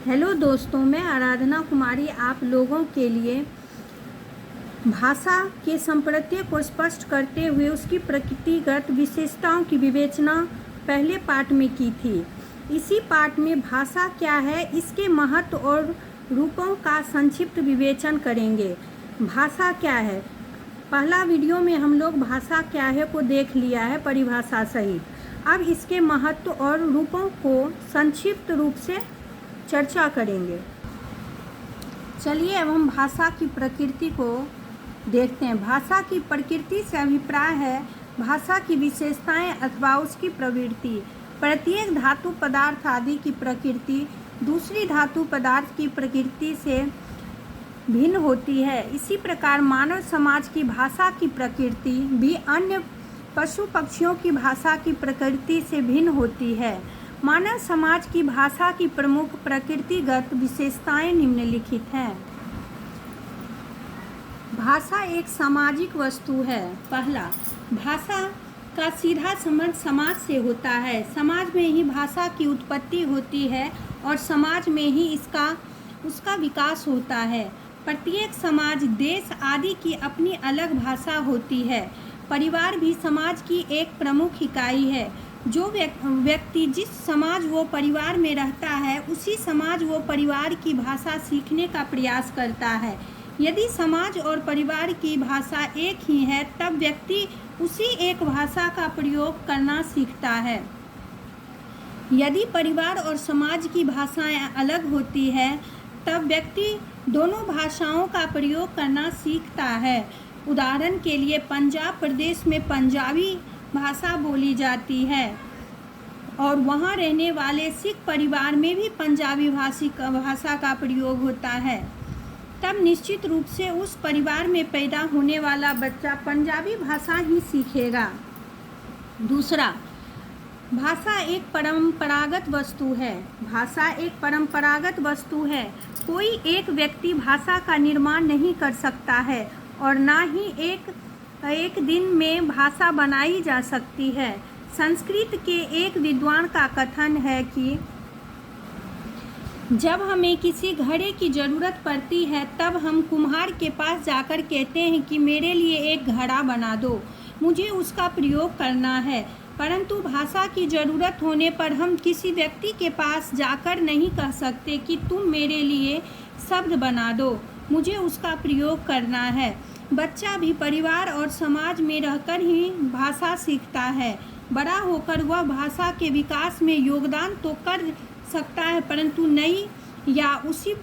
Hello दोस्तों, मैं आराधना कुमारी आप लोगों के लिए भाषा के संप्रत्यय को स्पष्ट करते हुए उसकी प्रकृतिगत विशेषताओं की विवेचना पहले पाठ में की थी। इसी पाठ में भाषा क्या है, इसके महत्व और रूपों का संक्षिप्त विवेचन करेंगे। भाषा क्या है, पहला वीडियो में हम लोग भाषा क्या है को देख लिया है परिभाषा सहित। अब इसके महत्व और रूपों को संक्षिप्त रूप से चर्चा करेंगे। चलिए अब हम भाषा की प्रकृति को देखते हैं। भाषा की प्रकृति से अभिप्राय है भाषा की विशेषताएं अथवा उसकी प्रवृत्ति। प्रत्येक धातु पदार्थ आदि की प्रकृति दूसरी धातु पदार्थ की प्रकृति से भिन्न होती है। इसी प्रकार मानव समाज की भाषा की प्रकृति भी अन्य पशु पक्षियों की भाषा की प्रकृति से भिन्न होती है। मानव समाज की भाषा की प्रमुख प्रकृतिगत विशेषताएं निम्नलिखित हैं। भाषा एक सामाजिक वस्तु है। पहला, भाषा का सीधा संबंध समाज से होता है। समाज में ही भाषा की उत्पत्ति होती है और समाज में ही उसका विकास होता है। प्रत्येक समाज, देश आदि की अपनी अलग भाषा होती है। परिवार भी समाज की एक प्रमुख इकाई है। जो व्यक्ति जिस समाज वो परिवार में रहता है उसी समाज वो परिवार की भाषा सीखने का प्रयास करता है। यदि समाज और परिवार की भाषा एक ही है तब व्यक्ति उसी एक भाषा का प्रयोग करना सीखता है। यदि परिवार और समाज की भाषाएं अलग होती है तब व्यक्ति दोनों भाषाओं का प्रयोग करना सीखता है। उदाहरण के लिए पंजाब प्रदेश में पंजाबी भाषा बोली जाती है और वहाँ रहने वाले सिख परिवार में भी पंजाबी भाषा का प्रयोग होता है। तब निश्चित रूप से उस परिवार में पैदा होने वाला बच्चा पंजाबी भाषा ही सीखेगा। दूसरा, भाषा एक परंपरागत वस्तु है। भाषा एक परंपरागत वस्तु है। कोई एक व्यक्ति भाषा का निर्माण नहीं कर सकता है और ना ही एक दिन में भाषा बनाई जा सकती है। संस्कृत के एक विद्वान का कथन है कि जब हमें किसी घड़े की ज़रूरत पड़ती है तब हम कुम्हार के पास जाकर कहते हैं कि मेरे लिए एक घड़ा बना दो, मुझे उसका प्रयोग करना है। परंतु भाषा की ज़रूरत होने पर हम किसी व्यक्ति के पास जाकर नहीं कह सकते कि तुम मेरे लिए शब्द बना दो, मुझे उसका प्रयोग करना है। बच्चा भी परिवार और समाज में रहकर ही भाषा सीखता है। बड़ा होकर वह भाषा के विकास में योगदान तो कर सकता है परंतु नई या उसी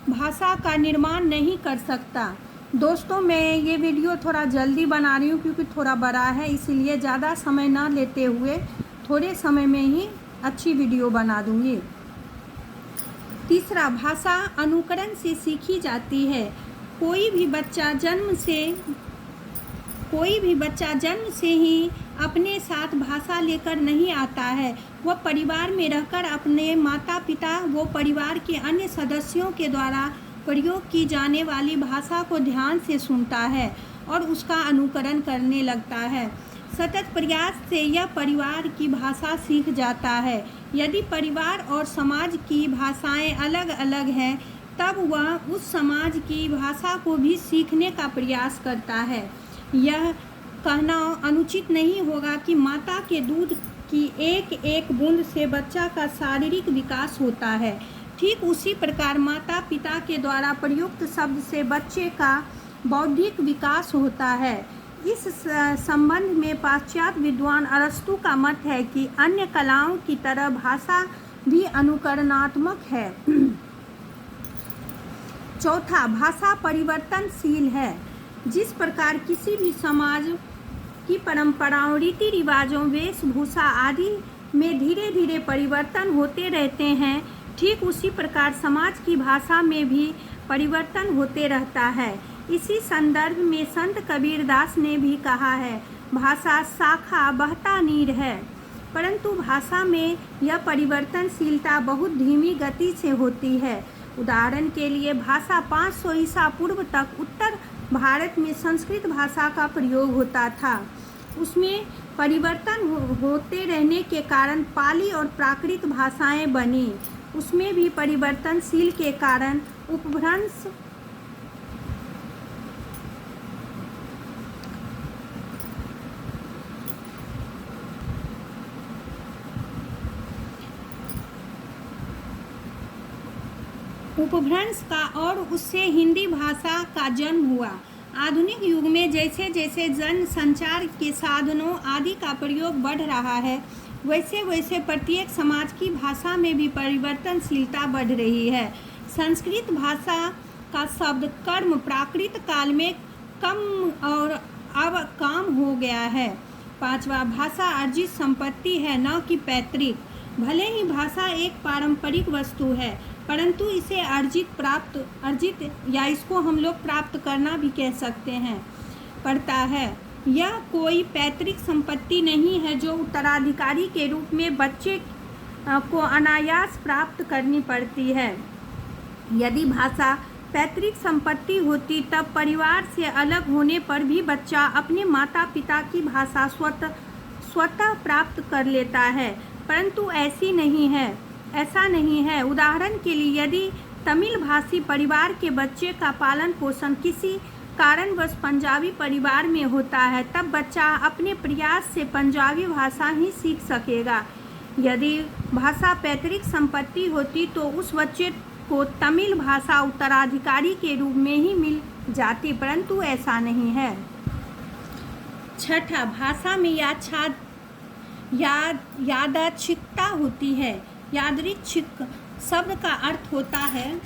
भाषा का निर्माण नहीं कर सकता। दोस्तों, मैं ये वीडियो थोड़ा जल्दी बना रही हूँ क्योंकि थोड़ा बड़ा है, इसीलिए ज़्यादा समय ना लेते हुए थोड़े समय में ही अच्छी वीडियो बना दूँगी। तीसरा, भाषा अनुकरण से सीखी जाती है। कोई भी बच्चा जन्म से ही अपने साथ भाषा लेकर नहीं आता है। वह परिवार में रहकर अपने माता पिता व परिवार के अन्य सदस्यों के द्वारा प्रयोग की जाने वाली भाषा को ध्यान से सुनता है और उसका अनुकरण करने लगता है। सतत प्रयास से यह परिवार की भाषा सीख जाता है। यदि परिवार और समाज की भाषाएं अलग अलग हैं तब वह उस समाज की भाषा को भी सीखने का प्रयास करता है। यह कहना अनुचित नहीं होगा कि माता के दूध की एक एक बूंद से बच्चा का शारीरिक विकास होता है। ठीक उसी प्रकार माता पिता के द्वारा प्रयुक्त शब्द से बच्चे का बौद्धिक विकास होता है। इस संबंध में पाश्चात्य विद्वान अरस्तु का मत है कि अन्य कलाओं की तरह भाषा भी अनुकरणात्मक है। चौथा, भाषा परिवर्तनशील है। जिस प्रकार किसी भी समाज की परंपराओं, रीति रिवाजों, वेशभूषा आदि में धीरे धीरे परिवर्तन होते रहते हैं, ठीक उसी प्रकार समाज की भाषा में भी परिवर्तन होते रहता है। इसी संदर्भ में संत कबीरदास ने भी कहा है, भाषा शाखा बहता नीर है। परंतु भाषा में यह परिवर्तनशीलता बहुत धीमी गति से होती है। उदाहरण के लिए भाषा 500 ईसा पूर्व तक उत्तर भारत में संस्कृत भाषा का प्रयोग होता था। उसमें परिवर्तन होते रहने के कारण पाली और प्राकृत भाषाएं बनी। उसमें भी परिवर्तनशील के कारण उपभ्रंश का और उससे हिंदी भाषा का जन्म हुआ। आधुनिक युग में जैसे जैसे जन संचार के साधनों आदि का प्रयोग बढ़ रहा है, वैसे वैसे प्रत्येक समाज की भाषा में भी परिवर्तनशीलता बढ़ रही है। संस्कृत भाषा का शब्द कर्म प्राकृत काल में कम और अब काम हो गया है। पांचवा, भाषा अर्जित संपत्ति है, न कि पैतृक। भले ही भाषा एक पारंपरिक वस्तु है, परंतु इसे अर्जित या इसको हम लोग प्राप्त करना भी कह सकते हैं पड़ता है। यह कोई पैतृक संपत्ति नहीं है जो उत्तराधिकारी के रूप में बच्चे को अनायास प्राप्त करनी पड़ती है। यदि भाषा पैतृक संपत्ति होती तब परिवार से अलग होने पर भी बच्चा अपने माता पिता की भाषा स्वतः प्राप्त कर लेता है, परंतु ऐसा नहीं है। उदाहरण के लिए यदि तमिल भाषी परिवार के बच्चे का पालन पोषण किसी कारणवश पंजाबी परिवार में होता है, तब बच्चा अपने प्रयास से पंजाबी भाषा ही सीख सकेगा। यदि भाषा पैतृक संपत्ति होती तो उस बच्चे को तमिल भाषा उत्तराधिकारी के रूप में ही मिल जाती, परंतु ऐसा नहीं है। छठा, भाषा में यादृच्छिकता होती है। यादृच्छिक शब्द का अर्थ होता है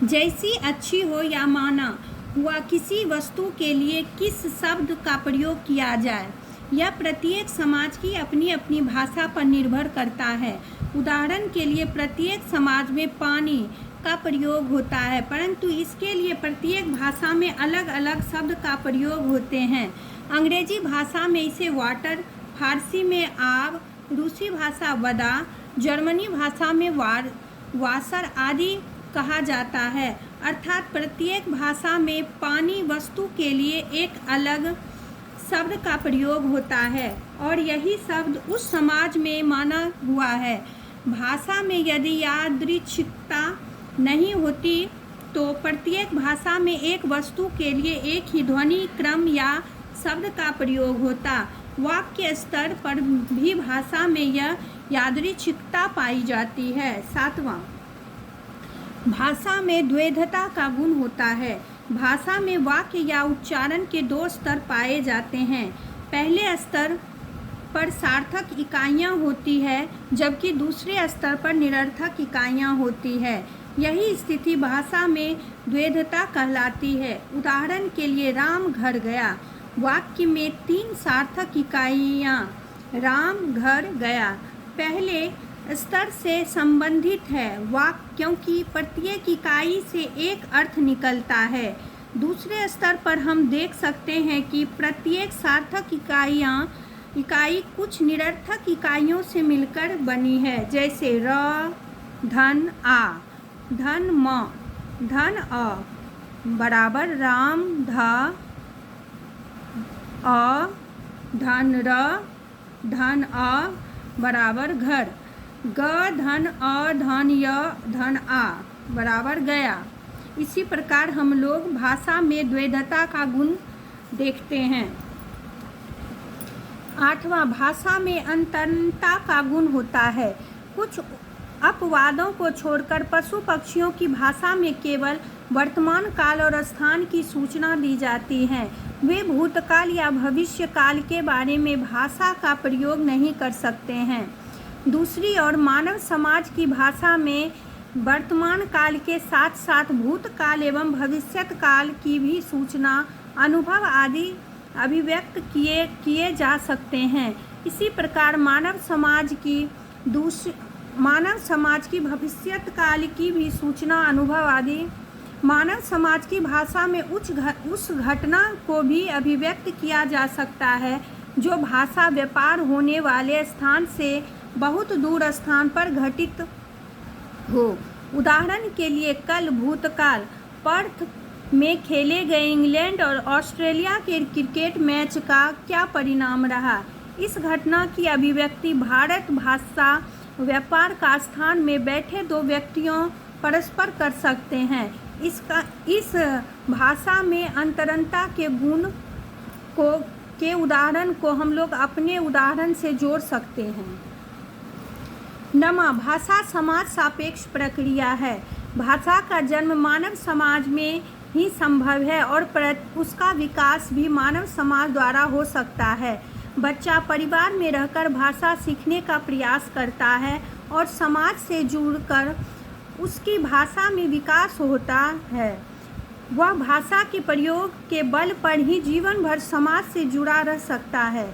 जैसी अच्छी हो या माना हुआ किसी वस्तु के लिए किस शब्द का प्रयोग किया जाए। यह प्रत्येक समाज की अपनी अपनी भाषा पर निर्भर करता है। उदाहरण के लिए प्रत्येक समाज में पानी का प्रयोग होता है, परंतु इसके लिए प्रत्येक भाषा में अलग अलग शब्द का प्रयोग होते हैं। अंग्रेजी भाषा में इसे वाटर, फारसी में आग, रूसी भाषा वदा, जर्मनी भाषा में वासर आदि कहा जाता है। अर्थात प्रत्येक भाषा में पानी वस्तु के लिए एक अलग शब्द का प्रयोग होता है और यही शब्द उस समाज में माना हुआ है। भाषा में यदि यादृच्छिकता नहीं होती तो प्रत्येक भाषा में एक वस्तु के लिए एक ही ध्वनि क्रम या शब्द का प्रयोग होता। वाक्य स्तर पर भी भाषा में यह यादृच्छिकता पाई जाती है। सातवां, भाषा में द्वैधता का गुण होता है। भाषा में वाक्य या उच्चारण के दो स्तर पाए जाते हैं। पहले स्तर पर सार्थक इकाइयाँ होती है, जबकि दूसरे स्तर पर निरर्थक इकाइयाँ होती है। यही स्थिति भाषा में द्वैधता कहलाती है। उदाहरण के लिए राम घर गया वाक्य में 3 सार्थक इकाइयाँ राम घर गया पहले स्तर से संबंधित है वाक्य, क्योंकि प्रत्येक इकाई से एक अर्थ निकलता है। दूसरे स्तर पर हम देख सकते हैं कि प्रत्येक सार्थक इकाई कुछ निरर्थक इकाइयों से मिलकर बनी है, जैसे र, धन, आ, धन, म, धन, अ बराबर राम, ध, अ, धन, र, धन, अ बराबर घर, ग, धन, अ, धन, य, धन, आ बराबर गया। इसी प्रकार हम लोग भाषा में द्वैधता का गुण देखते हैं। आठवां, भाषा में अंतरता का गुण होता है। कुछ अपवादों को छोड़कर पशु पक्षियों की भाषा में केवल वर्तमान काल और स्थान की सूचना दी जाती है। वे भूतकाल या भविष्य काल के बारे में भाषा का प्रयोग नहीं कर सकते हैं। दूसरी ओर मानव समाज की भाषा में वर्तमान काल के साथ साथ भूतकाल एवं भविष्यत काल की भी सूचना, अनुभव आदि अभिव्यक्त किए जा सकते हैं। इसी प्रकार मानव समाज की भविष्यत काल की भी सूचना, अनुभव आदि मानव समाज की भाषा में उस घटना को भी अभिव्यक्त किया जा सकता है जो भाषा व्यापार होने वाले स्थान से बहुत दूर स्थान पर घटित हो। उदाहरण के लिए कल भूतकाल पर्थ में खेले गए इंग्लैंड और ऑस्ट्रेलिया के क्रिकेट मैच का क्या परिणाम रहा। इस घटना की अभिव्यक्ति भारत भाषा व्यापार का स्थान में बैठे दो व्यक्तियों परस्पर कर सकते हैं। इस भाषा में अंतरंगता के गुण के उदाहरण को हम लोग अपने उदाहरण से जोड़ सकते हैं। भाषा समाज सापेक्ष प्रक्रिया है। भाषा का जन्म मानव समाज में ही संभव है और उसका विकास भी मानव समाज द्वारा हो सकता है। बच्चा परिवार में रहकर भाषा सीखने का प्रयास करता है और समाज से जुड़कर उसकी भाषा में विकास होता है। वह भाषा के प्रयोग के बल पर ही जीवन भर समाज से जुड़ा रह सकता है।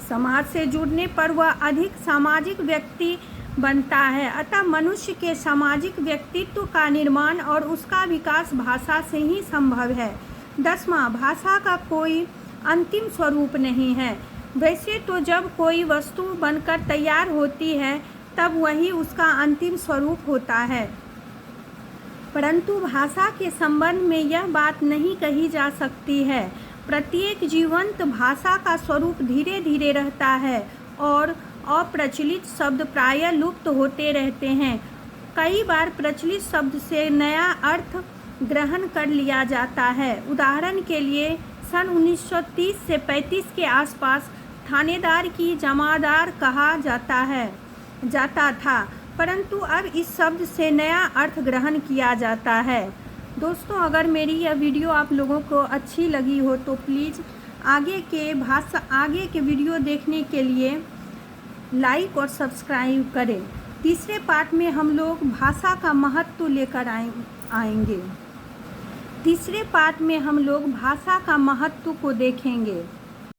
समाज से जुड़ने पर वह अधिक सामाजिक व्यक्ति बनता है। अतः मनुष्य के सामाजिक व्यक्तित्व का निर्माण और उसका विकास भाषा से ही संभव है। 10वां, भाषा का कोई अंतिम स्वरूप नहीं है। वैसे तो जब कोई वस्तु बनकर तैयार होती है तब वही उसका अंतिम स्वरूप होता है, परंतु भाषा के संबंध में यह बात नहीं कही जा सकती है। प्रत्येक जीवंत भाषा का स्वरूप धीरे धीरे रहता है और अप्रचलित शब्द प्रायः लुप्त होते रहते हैं। कई बार प्रचलित शब्द से नया अर्थ ग्रहण कर लिया जाता है। उदाहरण के लिए सन 1930 से 35 के आसपास थानेदार की जमादार कहा जाता था, परंतु अब इस शब्द से नया अर्थ ग्रहण किया जाता है। दोस्तों, अगर मेरी यह वीडियो आप लोगों को अच्छी लगी हो तो प्लीज़ आगे के वीडियो देखने के लिए लाइक और सब्सक्राइब करें। तीसरे पार्ट में हम लोग भाषा का महत्व लेकर आएंगे। तीसरे पार्ट में हम लोग भाषा का महत्व को देखेंगे।